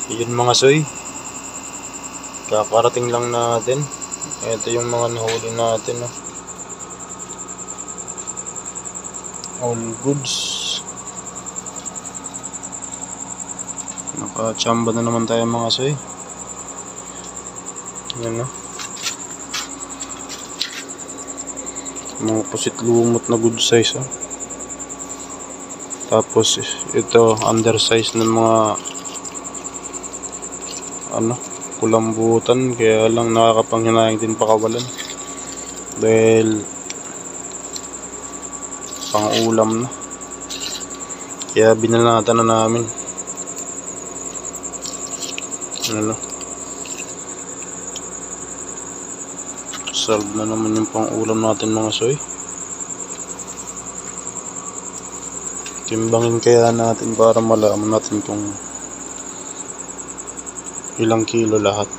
Yun mga soy, kakarating lang natin. Ito yung mga nahuli natin, no? All goods. Nakachamba na naman tayo mga soy. Yan, no? Mga pusit lumot na good size, oh. Tapos ito undersize ng mga kulambutan, kaya lang nakakapanghinayang din pakawalan dahil pang ulam na, kaya binalatan na namin. Solve na naman yung pang ulam natin mga soy. Timbangin kaya natin para malaman natin kung ilang kilo lahat.